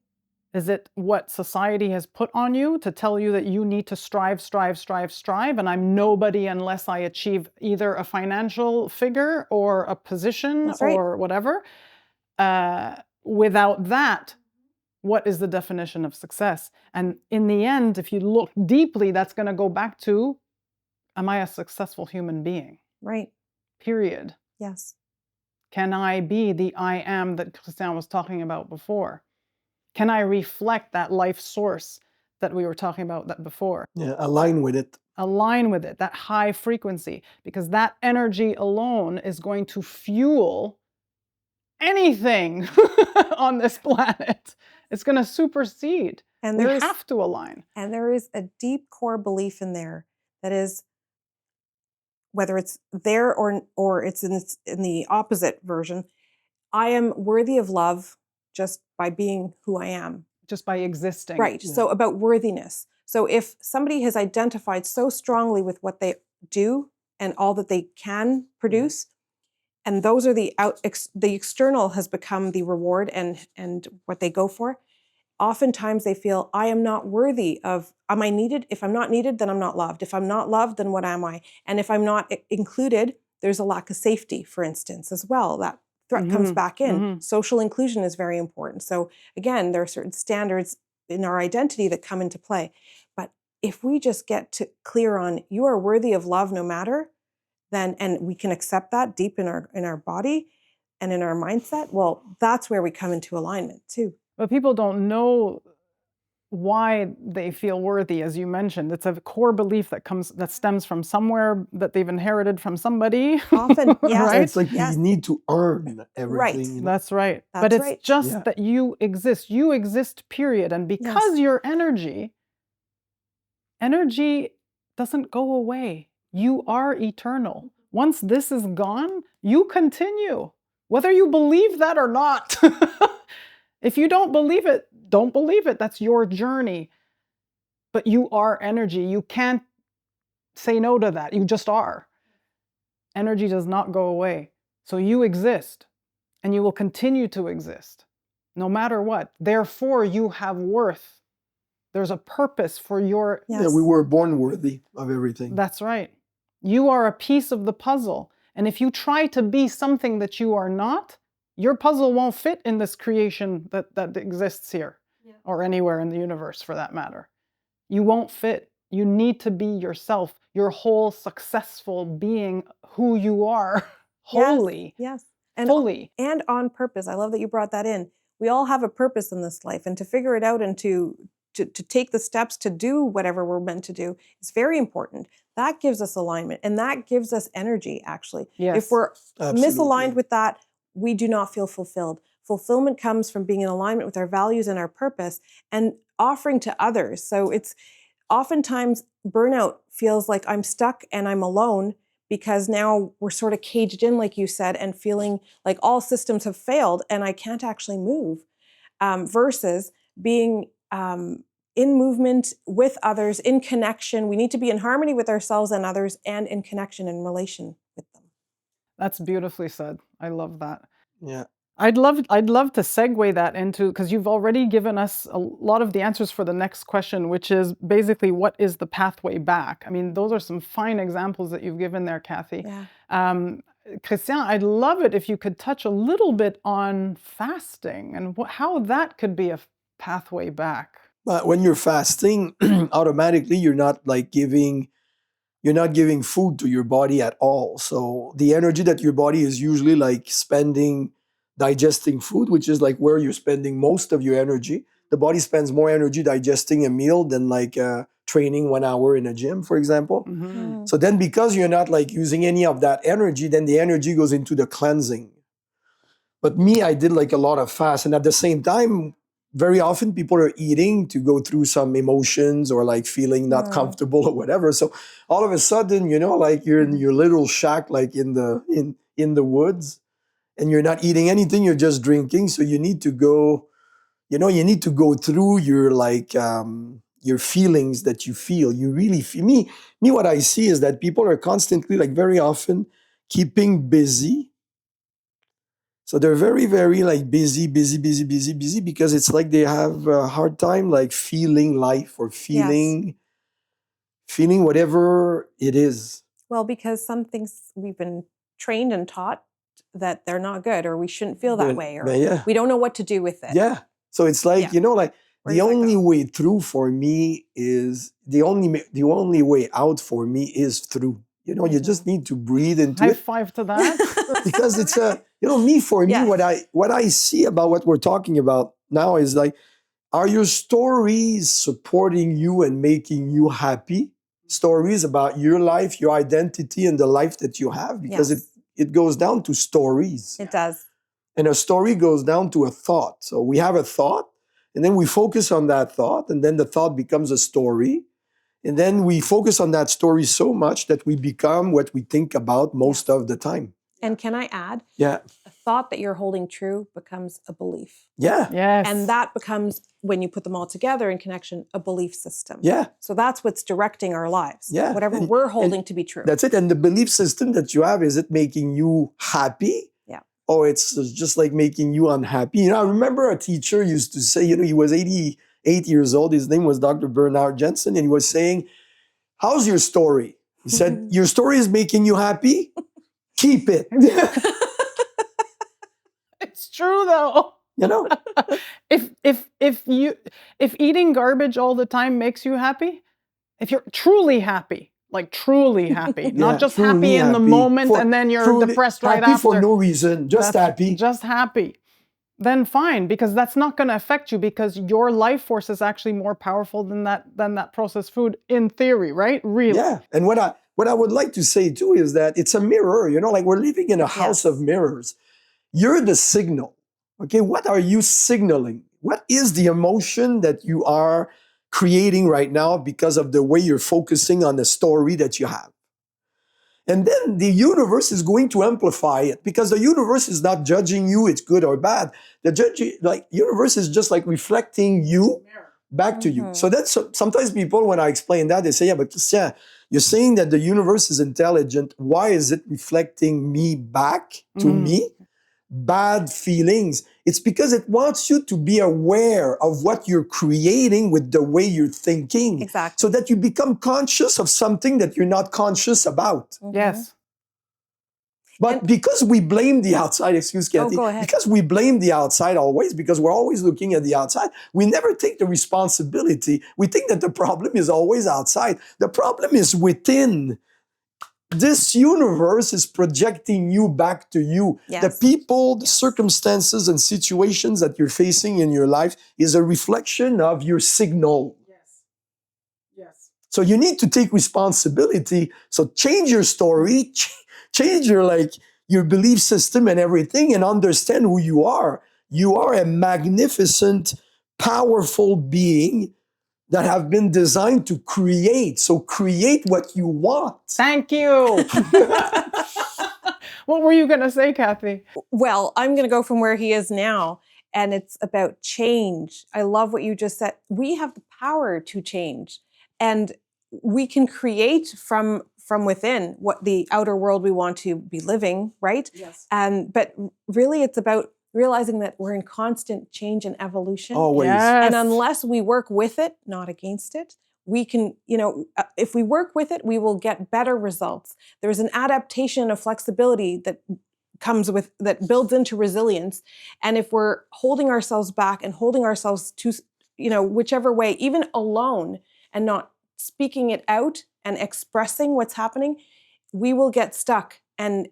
Is it what society has put on you to tell you that you need to strive, and I'm nobody unless I achieve either a financial figure or a position or whatever? Without that, what is the definition of success? And in the end, if you look deeply, that's going to go back to, am I a successful human being? Right. Period. Yes. Can I be the I am that Christian was talking about before? Can I reflect that life source that we were talking about before? Yeah, align with it. Align with it, that high frequency, because that energy alone is going to fuel anything on this planet. It's going to supersede. And We there is have to align. And there is a deep core belief in there that is, whether it's there or it's in the opposite version, I am worthy of love just by being who I am. Just by existing. Right. Yeah. So about worthiness. So if somebody has identified so strongly with what they do and all that they can produce, and those are the external has become the reward and what they go for. Oftentimes they feel, I am not worthy of, am I needed? If I'm not needed, then I'm not loved. If I'm not loved, then what am I? And if I'm not included, there's a lack of safety, for instance, as well. That threat comes back in. Social inclusion is very important. So again, there are certain standards in our identity that come into play. But if we just get to clear on, you are worthy of love no matter, then, and we can accept that deep in our body and in our mindset, well, that's where we come into alignment too. But people don't know why they feel worthy, as you mentioned. It's a core belief that stems from somewhere that they've inherited from somebody. Often, yes. Right? It's like you need to earn everything. Right. You know? That's right. That's but it's right. just that you exist. You exist, period. And because you're energy doesn't go away. You are eternal. Once this is gone, you continue, whether you believe that or not. If you don't believe it, don't believe it. That's your journey. But you are energy. You can't say no to that. You just are. Energy does not go away. So you exist, and you will continue to exist, no matter what. Therefore, you have worth. There's a purpose for your... Yeah, we were born worthy of everything. That's right. You are a piece of the puzzle. And if you try to be something that you are not, your puzzle won't fit in this creation that exists here, or anywhere in the universe for that matter. You won't fit. You need to be yourself, your whole successful being, who you are, wholly, And fully. And on purpose. I love that you brought that in. We all have a purpose in this life, and to figure it out and to take the steps to do whatever we're meant to do is very important. That gives us alignment, and that gives us energy, actually. Yes. If we're Absolutely. misaligned with that, we do not feel fulfilled. Fulfillment comes from being in alignment with our values and our purpose and offering to others. So it's oftentimes burnout feels like I'm stuck and I'm alone because now we're sort of caged in, like you said, and feeling like all systems have failed and I can't actually move, versus being in movement with others, in connection. We need to be in harmony with ourselves and others, and in connection and relation with them. That's beautifully said. I love that. Yeah. I'd love to segue that into, because you've already given us a lot of the answers for the next question, which is basically, what is the pathway back? I mean, those are some fine examples that you've given there, Cathy. Yeah. Christian, I'd love it if you could touch a little bit on fasting and how that could be a pathway back. But when you're fasting, automatically you're not giving food to your body at all. So the energy that your body is usually spending digesting food, which is where you're spending most of your energy. The body spends more energy digesting a meal than training 1 hour in a gym, for example. Mm-hmm. So then because you're not using any of that energy, then the energy goes into the cleansing. But me, I did a lot of fast. And at the same time, very often people are eating to go through some emotions or feeling not comfortable or whatever. So all of a sudden, you're in your little shack, in the woods, and you're not eating anything, you're just drinking. So you need to go, through your feelings that you feel. You really feel, me, what I see is that people are constantly, very often keeping busy. So they're very, very busy because it's they have a hard time feeling life or feeling whatever it is. Well, because some things we've been trained and taught that they're not good, or we shouldn't feel that way, or we don't know what to do with it. Yeah. So it's the only way through for me is the only way out for me is through. You just need to breathe into it. High five to that. Because it's what I see about what we're talking about now is are your stories supporting you and making you happy? Stories about your life, your identity, and the life that you have? Because it goes down to stories. It does. And a story goes down to a thought. So we have a thought, And then we focus on that thought, and then the thought becomes a story. And then we focus on that story so much that we become what we think about most of the time. And can I add? Yeah. A thought that you're holding true becomes a belief. Yeah. Yes. And that becomes, when you put them all together in connection, a belief system. Yeah. So that's what's directing our lives. Yeah. Whatever we're holding to be true. That's it. And the belief system that you have, is it making you happy? Yeah. Or it's just like making you unhappy? You know, I remember a teacher used to say, you know, he was 88 years old. His name was Dr. Burnout Jensen. And he was saying, how's your story? He said, your story is making you happy? Keep it. It's true though. You know? If eating garbage all the time makes you happy, if you're truly happy, like truly happy, not just truly happy in the happy. moment and then you're depressed right happy after. for no reason, just happy. Just happy. Then fine, because that's not going to affect you, because your life force is actually more powerful than that processed food in theory, right? Really. Yeah. And what I would like to say too is that it's a mirror, you know, like we're living in a house of mirrors. You're the signal. Okay, what are you signaling? What is the emotion that you are creating right now because of the way you're focusing on the story that you have? And then the universe is going to amplify it, because the universe is not judging you, it's good or bad. The universe is just like reflecting you back to you. So that's sometimes people, when I explain that, they say, yeah, but Christian, you're saying that the universe is intelligent. Why is it reflecting me back to me? Bad feelings. It's because it wants you to be aware of what you're creating with the way you're thinking. Exactly. So that you become conscious of something that you're not conscious about. Yes. But because we blame the outside, excuse Cathy, go ahead. because we blame the outside always, because we're always looking at the outside, we never take the responsibility. We think that the problem is always outside. The problem is within. This universe is projecting you back to you. Yes. The people, the circumstances and situations that you're facing in your life is a reflection of your signal. Yes. So you need to take responsibility. So change your story, change your belief system and everything, and understand who you are. You are a magnificent, powerful being that have been designed to create. So create what you want. Thank you. What were you going to say, Cathy? Well, I'm going to go from where he is now, and it's about change. I love what you just said. We have the power to change, and we can create from within what the outer world we want to be living, right? Yes. But really, it's about realizing that we're in constant change and evolution. Always. Yes. And unless we work with it, not against it, we can, if we work with it, we will get better results. There's an adaptation of flexibility that builds into resilience. And if we're holding ourselves back and holding ourselves to, whichever way, even alone, and not speaking it out and expressing what's happening, we will get stuck. And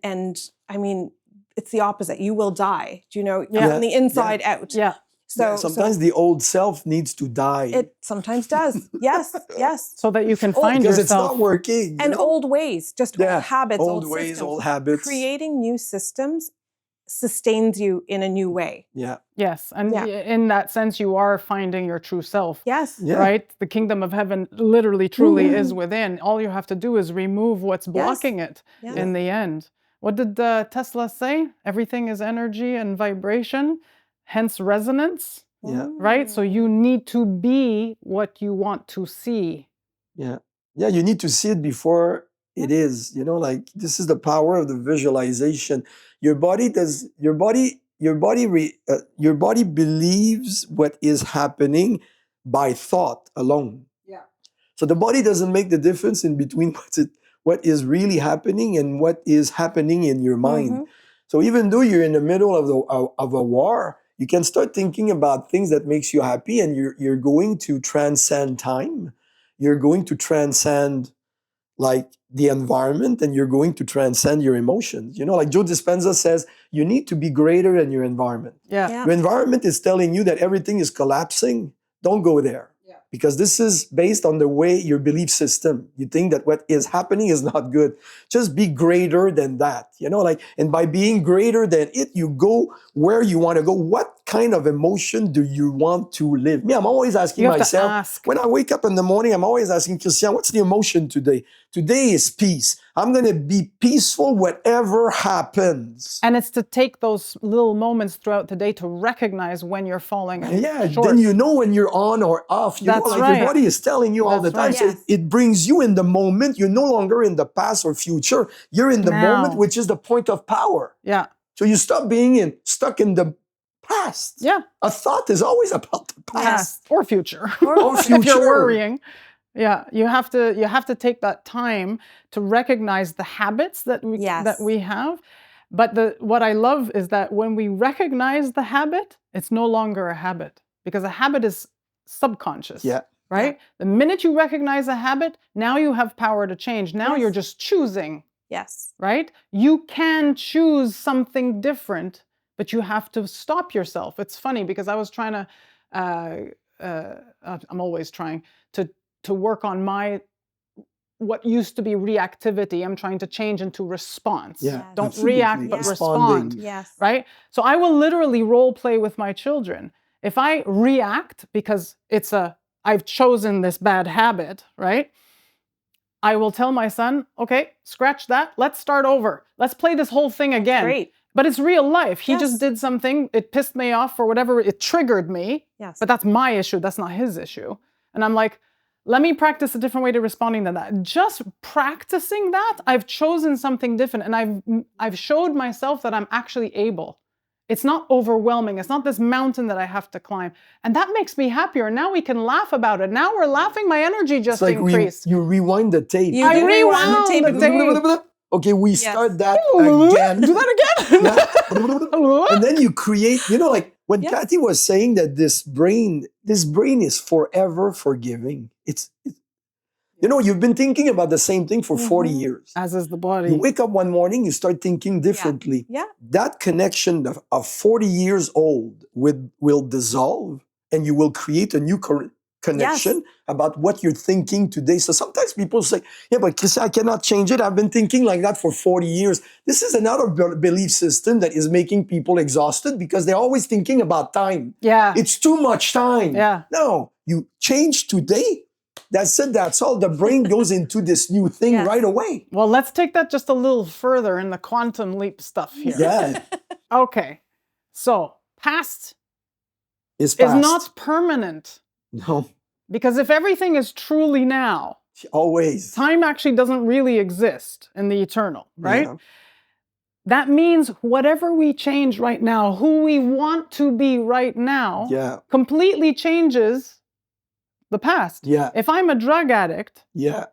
I mean, it's the opposite. You will die, from the inside out. Yeah. So sometimes the old self needs to die. It sometimes does. Yes, yes. So that you can find because yourself. it's not working. And old ways, just old habits, old old ways, systems. old habits. Creating new systems sustains you in a new way. Yeah. Yes. And Yeah. in that sense, you are finding your true self. Yes. Yeah. Right? The kingdom of heaven literally, truly is within. All you have to do is remove what's blocking it Yeah. in the end. What did Tesla say? Everything is energy and vibration, hence resonance. Yeah. Right? So you need to be what you want to see. Yeah. Yeah, you need to see it before it is. This is the power of the visualization. Your body believes what is happening by thought alone. Yeah. So the body doesn't make the difference in between what is really happening and what is happening in your mind. So even though you're in the middle of a war, you can start thinking about things that makes you happy, and you're going to transcend time. You're going to transcend the environment, and you're going to transcend your emotions. Like Joe Dispenza says, you need to be greater than your environment. Yeah. Your environment is telling you that everything is collapsing. Don't go there. Because this is based on the way your belief system. You think that what is happening is not good. Just be greater than that. And by being greater than it, you go where you want to go. What kind of emotion do you want to live? Me, I'm always asking You have to myself, ask. when I wake up in the morning, I'm always asking Christian, what's the emotion today? Today is peace. I'm going to be peaceful whatever happens. And it's to take those little moments throughout the day to recognize when you're falling short. Then you know when you're on or off. You know, That's like right. your body is telling you all That's the time. right. So Yes. it brings you in the moment. You're no longer in the past or future. You're in the Now. moment, which is the point of power. Yeah. So you stop being stuck in the past. Yeah. A thought is always about the past. Past or future. Or If you're future. worrying. Yeah, you have to take that time to recognize the habits that we have. But what I love is that when we recognize the habit, it's no longer a habit, because a habit is subconscious. Yeah. Right? The minute you recognize a habit, now you have power to change. Now you're just choosing. Yes. Right? You can choose something different, but you have to stop yourself. It's funny because I was trying to I'm always trying to work on what used to be reactivity. I'm trying to change into response. Yeah, Don't absolutely. react, but respond. Yes. Right? So I will literally role play with my children. If I react because I've chosen this bad habit, right? I will tell my son, okay, scratch that. Let's start over. Let's play this whole thing again. Great. But it's real life. He Yes. just did something. It pissed me off for whatever. It triggered me. Yes. But that's my issue. That's not his issue. And I'm like, let me practice a different way to responding to that. Just practicing that, I've chosen something different. And I've showed myself that I'm actually able. It's not overwhelming. It's not this mountain that I have to climb. And that makes me happier. Now we can laugh about it. Now we're laughing. My energy just It's like increased. you rewind the tape. You I do rewound tape. the tape. Okay, we Yes. start that again. Do that again. Yeah. And then you create, like when Yes. Cathy was saying that this brain is forever forgiving. You've been thinking about the same thing for 40 years. As is the You body. wake up one morning, you start thinking differently. Yeah. That connection of 40 years old will dissolve, and you will create a new connection about what you're thinking today. So sometimes people say, yeah, but Christian, I cannot change it. I've been thinking like that for 40 years. This is another belief system that is making people exhausted because they're always thinking about time. Yeah. It's too much time. Yeah. No, you change today. That's it. That's all. The brain goes into this new thing Yes. right away. Well, let's take that just a little further in the quantum leap stuff here. Yeah. Okay. So, past It's is past. not permanent. No, Because if everything is truly now, always. time actually doesn't really exist in the eternal, right? Yeah. That means whatever we change right now, who we want to be right now, Yeah. completely changes the past. Yeah. If I'm a drug addict, Yeah.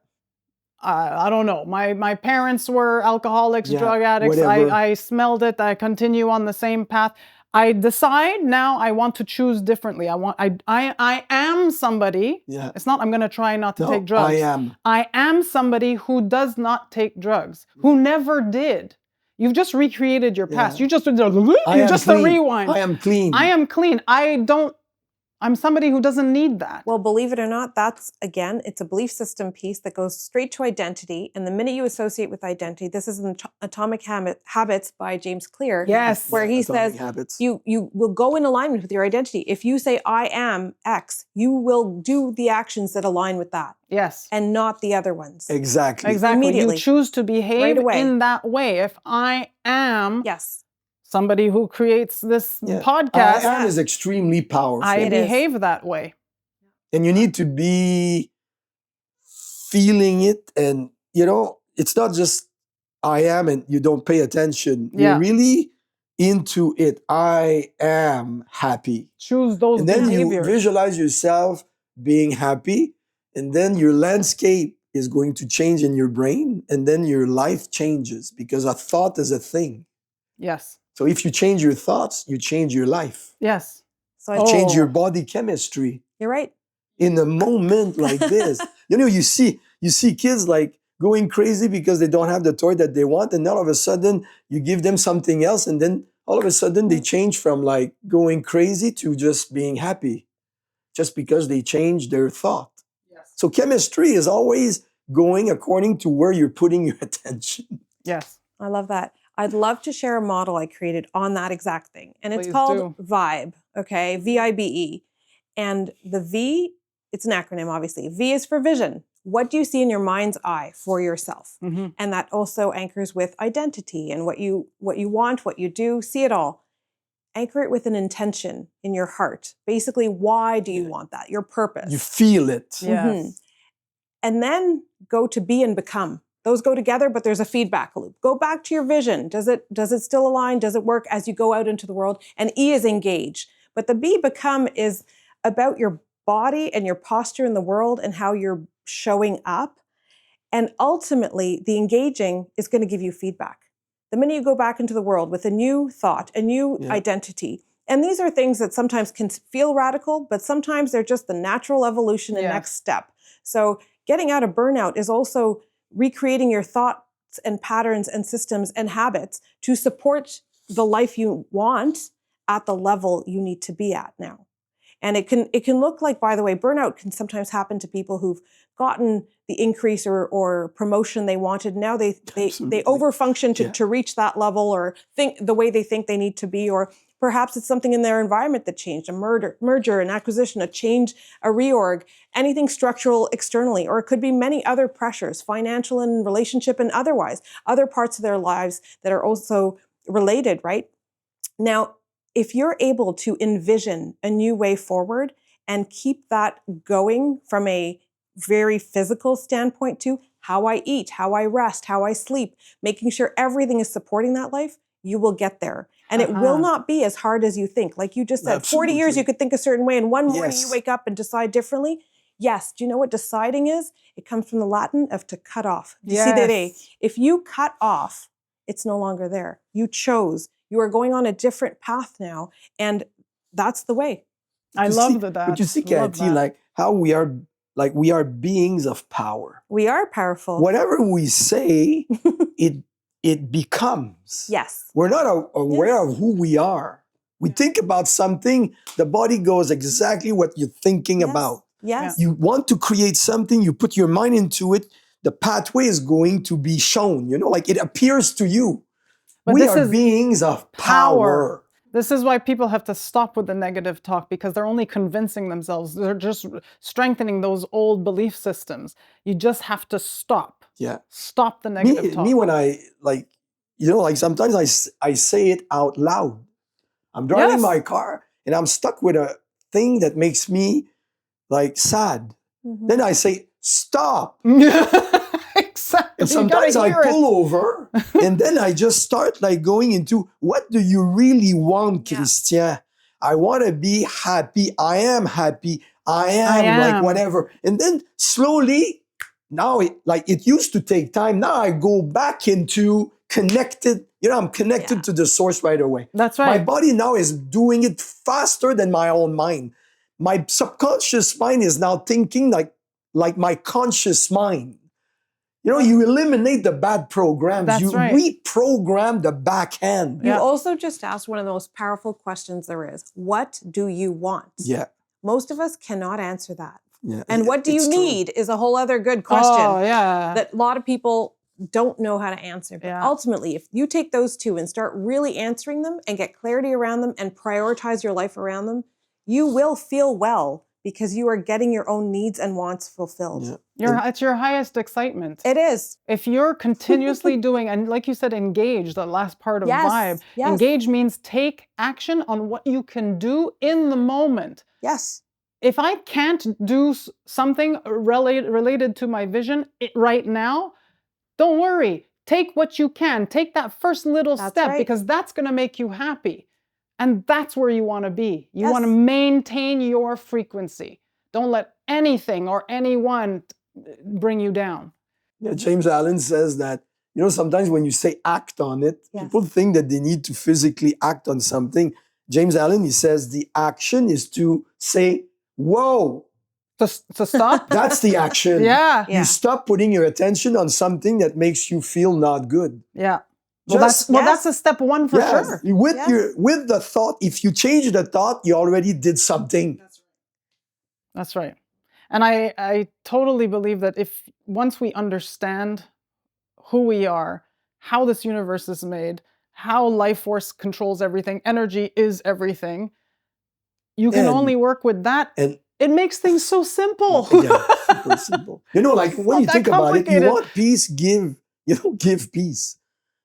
I don't know. My parents were alcoholics, Yeah, drug addicts. whatever. I smelled it. I continue on the same path. I decide now I want to choose differently. I am somebody. Yeah. It's not I'm going to try not to No, take drugs. I am somebody who does not take drugs, who never did. You've just recreated your past. Yeah. You just I am a clean. rewind. I am clean. I am clean. I'm somebody who doesn't need that. Well, believe it or not, it's a belief system piece that goes straight to identity. And the minute you associate with identity, this is in Atomic Habits by James Clear. Yes. Where he Atomic says Habits. you will go in alignment with your identity. If you say, I am X, you will do the actions that align with that Yes. and not the other ones. Exactly. Exactly. Immediately. You choose to behave Right away. in that way. If I am Yes. somebody who creates this Yeah. podcast, I am is extremely powerful. I It is. behave that way. And you need to be feeling it. And, it's not just I am and you don't pay attention. Yeah. You're really into it. I am happy. Choose those And then you behaviors. visualize yourself being happy. And then your landscape is going to change in your brain. And then your life changes because a thought is a thing. Yes. So if you change your thoughts, you change your life. Yes. So You change Oh. your body chemistry. you're right. In a moment like this. You see kids like going crazy because they don't have the toy that they want, and all of a sudden you give them something else, and then all of a sudden they change from like going crazy to just being happy, just because they changed their thought. Yes. So chemistry is always going according to where you're putting your attention. Yes. I love that. I'd love to share a model I created on that exact thing. And it's Please called do. VIBE, okay? VIBE. And the V, it's an acronym, obviously. V is for vision. What do you see in your mind's eye for yourself? Mhm. And that also anchors with identity and what you want, what you do, see it all. Anchor it with an intention in your heart. Basically, why do you want that? Your purpose. You feel it. Yes. And then go to be and become. Those go together, but there's a feedback loop. Go back to your vision. Does it still align? Does it work as you go out into the world? And E is engage. But the be become is about your body and your posture in the world and how you're showing up. And ultimately, the engaging is going to give you feedback. The minute you go back into the world with a new thought, a new identity, and these are things that sometimes can feel radical, but sometimes they're just the natural evolution and next step. So getting out of burnout is also recreating your thoughts and patterns and systems and habits to support the life you want at the level you need to be at now. And it can look like, by the way, burnout can sometimes happen to people who've gotten the increase or promotion they wanted. Now they overfunction to reach that level or think the way they think they need to be, or perhaps it's something in their environment that changed, a merger, an acquisition, a change, a reorg, anything structural externally, or it could be many other pressures, financial and relationship and otherwise, other parts of their lives that are also related, right? Now, if you're able to envision a new way forward and keep that going from a very physical standpoint to how I eat, how I rest, how I sleep, making sure everything is supporting that life, you will get there. And it will not be as hard as you think. Like you just said, 40 years you could think a certain way, and one morning you wake up and decide differently. Yes. Do you know what deciding is? It comes from the Latin of to cut off. Decidere. If you cut off, it's no longer there. You chose. You are going on a different path now, and that's the way. I love that. But you see, Cathy, like how we are beings of power. We are powerful. Whatever we say, it becomes. Yes. We're not aware of who we are. We think about something, the body goes exactly what you're thinking about. Yes. You want to create something, you put your mind into it, the pathway is going to be shown, like it appears to you. But we are beings of power. This is why people have to stop with the negative talk, because they're only convincing themselves. They're just strengthening those old belief systems. You just have to stop. Yeah. Stop the negative talk. Me, when I, sometimes I say it out loud. I'm driving my car and I'm stuck with a thing that makes me sad. Then I say, stop. Exactly. And sometimes I pull over and then I just start going into, what do you really want, Christian? I want to be happy. I am happy. I am. Whatever. And then slowly, now it used to take time. Now I go back into connected. I'm connected to the source right away. That's right. My body now is doing it faster than my own mind. My subconscious mind is now thinking like my conscious mind. You eliminate the bad programs. That's you reprogram the back end. You also just asked one of the most powerful questions there is. What do you want? Yeah. Most of us cannot answer that. Yeah. And what do you need is a whole other good question that a lot of people don't know how to answer. But ultimately, if you take those two and start really answering them and get clarity around them and prioritize your life around them, you will feel well because you are getting your own needs and wants fulfilled. Yeah. It's your highest excitement. It is. If you're continuously doing, and like you said, engage, the last part of vibe. Yes. Engage means take action on what you can do in the moment. Yes. If I can't do something related to my vision right now, don't worry. Take what you can. Take that first little step because that's going to make you happy. And that's where you want to be. You want to maintain your frequency. Don't let anything or anyone bring you down. Yeah, James Allen says that, sometimes when you say act on it, people think that they need to physically act on something. James Allen, he says the action is to say, whoa. To stop? That's the action. You stop putting your attention on something that makes you feel not good. Yeah. Well, that's a step one for sure. With the thought, if you change the thought, you already did something. That's right. And I totally believe that once we understand who we are, how this universe is made, how life force controls everything, energy is everything, you can only work with that. And it makes things so simple. yeah, super simple. You know, like when you think about it, you want peace, give peace.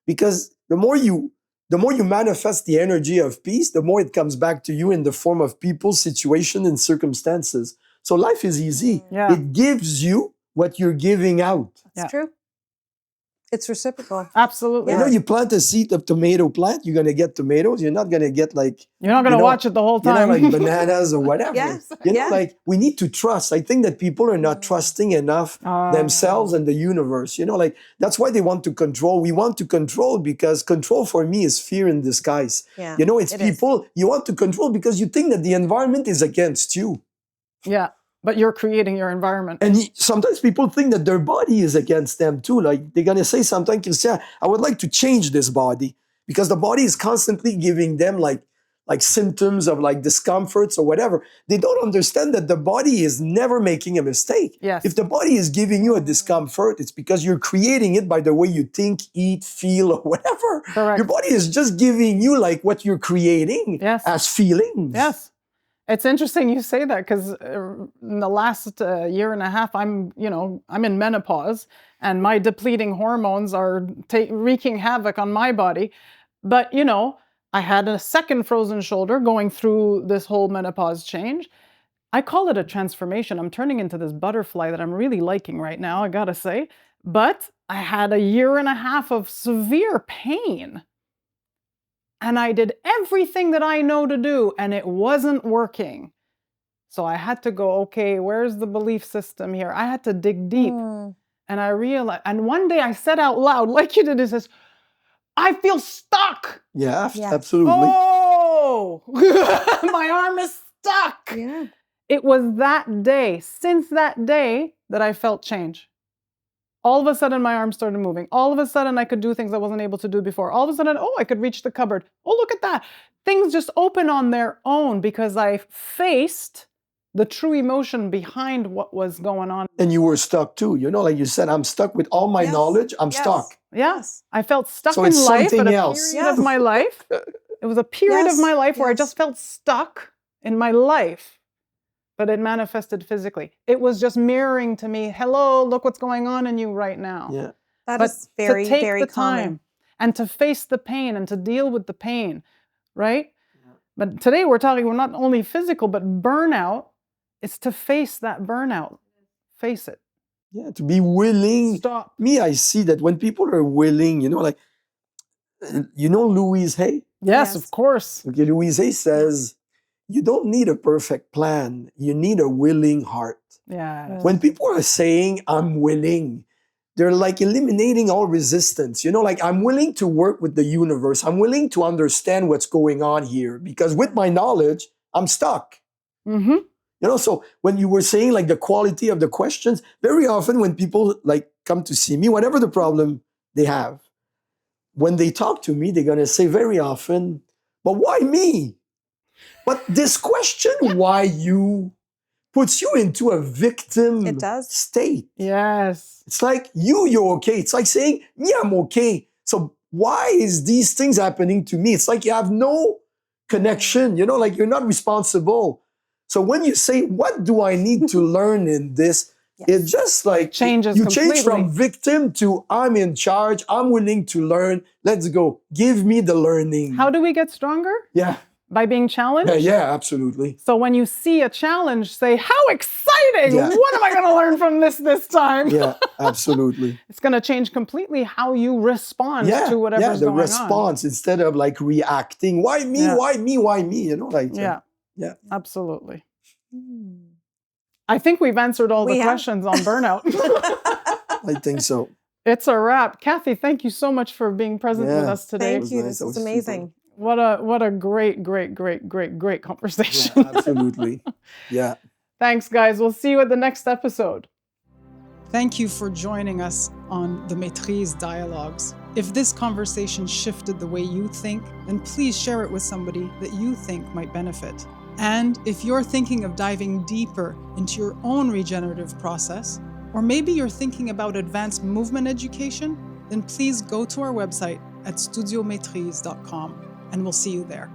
Because the more you manifest the energy of peace, the more it comes back to you in the form of people, situation, and circumstances. So life is easy. Yeah. It gives you what you're giving out. It's true. It's reciprocal. Absolutely. You know, you plant a seed of tomato plant, you're going to get tomatoes. You're not going to get like... You're not going to watch it the whole time. You know, like bananas or whatever. Yes. You know, like we need to trust. I think that people are not trusting enough themselves and the universe. You know, like that's why they want to control. We want to control because control for me is fear in disguise. Yeah, you know, it's people you want to control because you think that the environment is against you. Yeah. But you're creating your environment. And sometimes people think that their body is against them too. Like they're going to say something, Christian, I would like to change this body because the body is constantly giving them like symptoms of like discomforts or whatever. They don't understand that the body is never making a mistake. Yes. If the body is giving you a discomfort, it's because you're creating it by the way you think, eat, feel, or whatever. Correct. Your body is just giving you like what you're creating as feelings. Yes. It's interesting you say that because in the last year and a half, I'm in menopause and my depleting hormones are wreaking havoc on my body. But, you know, I had a second frozen shoulder going through this whole menopause change. I call it a transformation. I'm turning into this butterfly that I'm really liking right now, I gotta say. But I had a year and a half of severe pain. And I did everything that I know to do, and it wasn't working. So I had to go, okay, where's the belief system here? I had to dig deep. And I realized, and one day I said out loud, like you did, it says, I feel stuck. Yeah, absolutely. Oh, my arm is stuck. Yeah. It was that day, since that day, that I felt change. All of a sudden, my arm started moving. All of a sudden, I could do things I wasn't able to do before. All of a sudden, I could reach the cupboard. Oh, look at that. Things just open on their own because I faced the true emotion behind what was going on. And you were stuck too. You know, like you said, I'm stuck with all my knowledge. I'm stuck. Yes. I felt stuck So in it's life something at a else. period of my life. It was a period of my life where I just felt stuck in my life. But it manifested physically. It was just mirroring to me, hello, look what's going on in you right now. Yeah. That is very, to take very the common. time and to face the pain and to deal with the pain, right? Yeah. But today we're not only physical, but burnout. It's to face that burnout. Face it. Yeah, to be willing. Stop. Me, I see that when people are willing, you know, like, you know Louise Hay? Yes, of course. Okay, Louise Hay says, you don't need a perfect plan. You need a willing heart. Yeah. When people are saying, I'm willing, they're like eliminating all resistance. You know, like I'm willing to work with the universe. I'm willing to understand what's going on here because with my knowledge, I'm stuck. Mm-hmm. You know, so when you were saying like the quality of the questions, very often when people like come to see me, whatever the problem they have, when they talk to me, they're going to say very often, but why me? But this question, why you, puts you into a victim state. Yes. It's like, you're okay. It's like saying, me, I'm okay. So why is these things happening to me? It's like you have no connection, you know, like you're not responsible. So when you say, what do I need to learn in this? It just like changes you completely. change from victim to I'm in charge. I'm willing to learn. Let's go. Give me the learning. How do we get stronger? Yeah. By being challenged? Yeah, absolutely. So when you see a challenge, say, how exciting! Yeah. What am I going to learn from this time? Yeah, absolutely. It's going to change completely how you respond to whatever's going on. The response instead of like reacting. Why me? Why me? Why me? You know, like yeah, absolutely. Hmm. I think we've answered all the questions on burnout. I think so. It's a wrap. Cathy, thank you so much for being present with us today. Thank you. This was amazing. What a great conversation. Yeah, absolutely. Yeah. Thanks, guys. We'll see you at the next episode. Thank you for joining us on the Metriz Dialogues. If this conversation shifted the way you think, then please share it with somebody that you think might benefit. And if you're thinking of diving deeper into your own regenerative process, or maybe you're thinking about advanced movement education, then please go to our website at studiometriz.com and we'll see you there.